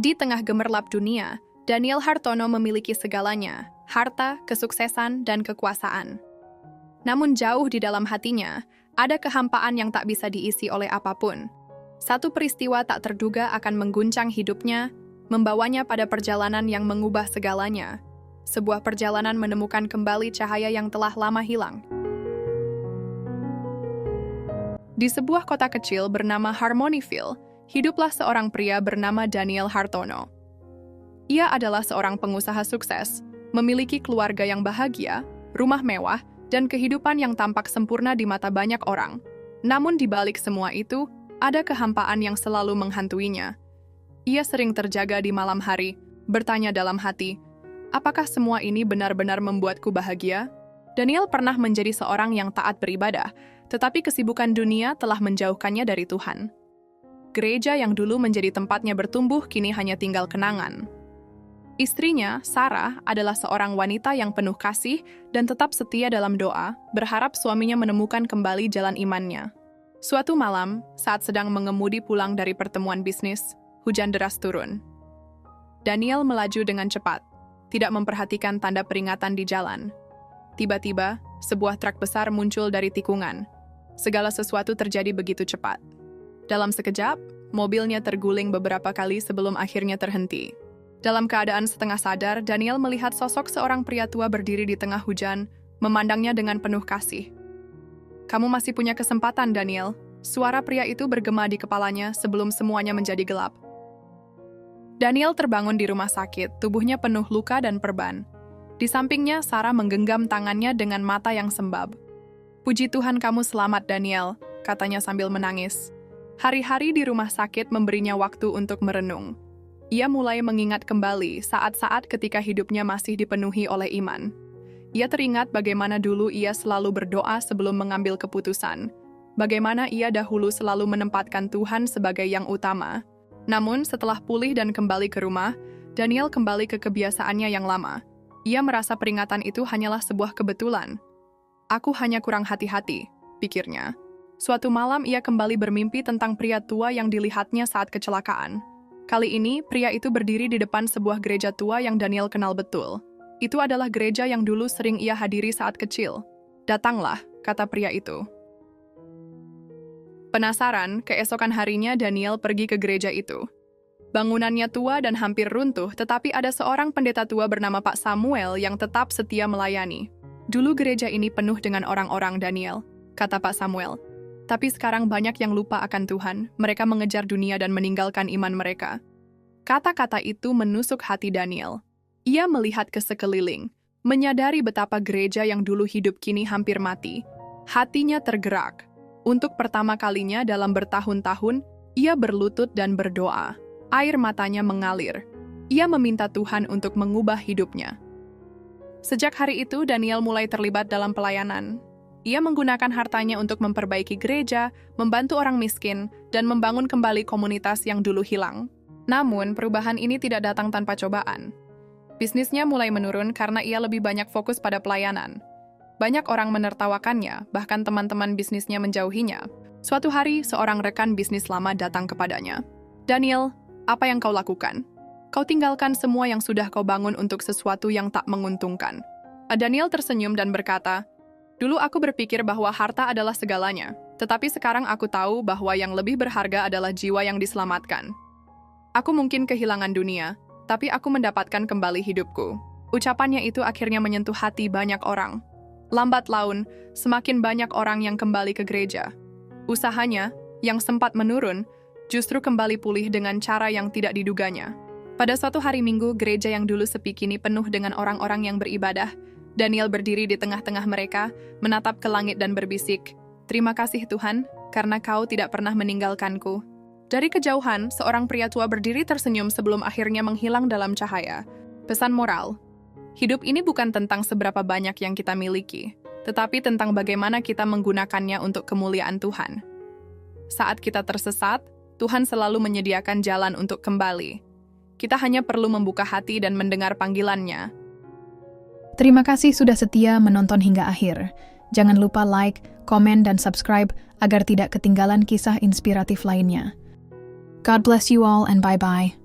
Di tengah gemerlap dunia, Daniel Hartono memiliki segalanya, harta, kesuksesan, dan kekuasaan. Namun jauh di dalam hatinya, ada kehampaan yang tak bisa diisi oleh apapun. Satu peristiwa tak terduga akan mengguncang hidupnya, membawanya pada perjalanan yang mengubah segalanya. Sebuah perjalanan menemukan kembali cahaya yang telah lama hilang. Di sebuah kota kecil bernama Harmonyville, hiduplah seorang pria bernama Daniel Hartono. Ia adalah seorang pengusaha sukses, memiliki keluarga yang bahagia, rumah mewah, dan kehidupan yang tampak sempurna di mata banyak orang. Namun di balik semua itu, ada kehampaan yang selalu menghantuinya. Ia sering terjaga di malam hari, bertanya dalam hati, apakah semua ini benar-benar membuatku bahagia? Daniel pernah menjadi seorang yang taat beribadah, tetapi kesibukan dunia telah menjauhkannya dari Tuhan. Gereja yang dulu menjadi tempatnya bertumbuh kini hanya tinggal kenangan. Istrinya, Sarah, adalah seorang wanita yang penuh kasih dan tetap setia dalam doa, berharap suaminya menemukan kembali jalan imannya. Suatu malam, saat sedang mengemudi pulang dari pertemuan bisnis, hujan deras turun. Daniel melaju dengan cepat, tidak memperhatikan tanda peringatan di jalan. Tiba-tiba, sebuah truk besar muncul dari tikungan. Segala sesuatu terjadi begitu cepat. Dalam sekejap, mobilnya terguling beberapa kali sebelum akhirnya terhenti. Dalam keadaan setengah sadar, Daniel melihat sosok seorang pria tua berdiri di tengah hujan, memandangnya dengan penuh kasih. "Kamu masih punya kesempatan, Daniel." Suara pria itu bergema di kepalanya sebelum semuanya menjadi gelap. Daniel terbangun di rumah sakit, tubuhnya penuh luka dan perban. Di sampingnya, Sarah menggenggam tangannya dengan mata yang sembab. "Puji Tuhan kamu selamat, Daniel," katanya sambil menangis. Hari-hari di rumah sakit memberinya waktu untuk merenung. Ia mulai mengingat kembali saat-saat ketika hidupnya masih dipenuhi oleh iman. Ia teringat bagaimana dulu ia selalu berdoa sebelum mengambil keputusan. Bagaimana ia dahulu selalu menempatkan Tuhan sebagai yang utama. Namun setelah pulih dan kembali ke rumah, Daniel kembali ke kebiasaannya yang lama. Ia merasa peringatan itu hanyalah sebuah kebetulan. "Aku hanya kurang hati-hati," pikirnya. Suatu malam ia kembali bermimpi tentang pria tua yang dilihatnya saat kecelakaan. Kali ini, pria itu berdiri di depan sebuah gereja tua yang Daniel kenal betul. Itu adalah gereja yang dulu sering ia hadiri saat kecil. "Datanglah," kata pria itu. Penasaran, keesokan harinya Daniel pergi ke gereja itu. Bangunannya tua dan hampir runtuh, tetapi ada seorang pendeta tua bernama Pak Samuel yang tetap setia melayani. "Dulu gereja ini penuh dengan orang-orang, Daniel," kata Pak Samuel. "Tapi sekarang banyak yang lupa akan Tuhan, mereka mengejar dunia dan meninggalkan iman mereka." Kata-kata itu menusuk hati Daniel. Ia melihat ke sekeliling, menyadari betapa gereja yang dulu hidup kini hampir mati. Hatinya tergerak. Untuk pertama kalinya dalam bertahun-tahun, ia berlutut dan berdoa. Air matanya mengalir. Ia meminta Tuhan untuk mengubah hidupnya. Sejak hari itu, Daniel mulai terlibat dalam pelayanan. Ia menggunakan hartanya untuk memperbaiki gereja, membantu orang miskin, dan membangun kembali komunitas yang dulu hilang. Namun, perubahan ini tidak datang tanpa cobaan. Bisnisnya mulai menurun karena ia lebih banyak fokus pada pelayanan. Banyak orang menertawakannya, bahkan teman-teman bisnisnya menjauhinya. Suatu hari, seorang rekan bisnis lama datang kepadanya. "Daniel, apa yang kau lakukan? Kau tinggalkan semua yang sudah kau bangun untuk sesuatu yang tak menguntungkan." Daniel tersenyum dan berkata, "Dulu aku berpikir bahwa harta adalah segalanya, tetapi sekarang aku tahu bahwa yang lebih berharga adalah jiwa yang diselamatkan. Aku mungkin kehilangan dunia, tapi aku mendapatkan kembali hidupku." Ucapannya itu akhirnya menyentuh hati banyak orang. Lambat laun, semakin banyak orang yang kembali ke gereja. Usahanya, yang sempat menurun, justru kembali pulih dengan cara yang tidak diduganya. Pada suatu hari Minggu, gereja yang dulu sepi kini penuh dengan orang-orang yang beribadah. Daniel berdiri di tengah-tengah mereka, menatap ke langit dan berbisik, "Terima kasih Tuhan, karena Kau tidak pernah meninggalkanku." Dari kejauhan, seorang pria tua berdiri tersenyum sebelum akhirnya menghilang dalam cahaya. Pesan moral: hidup ini bukan tentang seberapa banyak yang kita miliki, tetapi tentang bagaimana kita menggunakannya untuk kemuliaan Tuhan. Saat kita tersesat, Tuhan selalu menyediakan jalan untuk kembali. Kita hanya perlu membuka hati dan mendengar panggilannya. Terima kasih sudah setia menonton hingga akhir. Jangan lupa like, komen, dan subscribe agar tidak ketinggalan kisah inspiratif lainnya. God bless you all and bye-bye.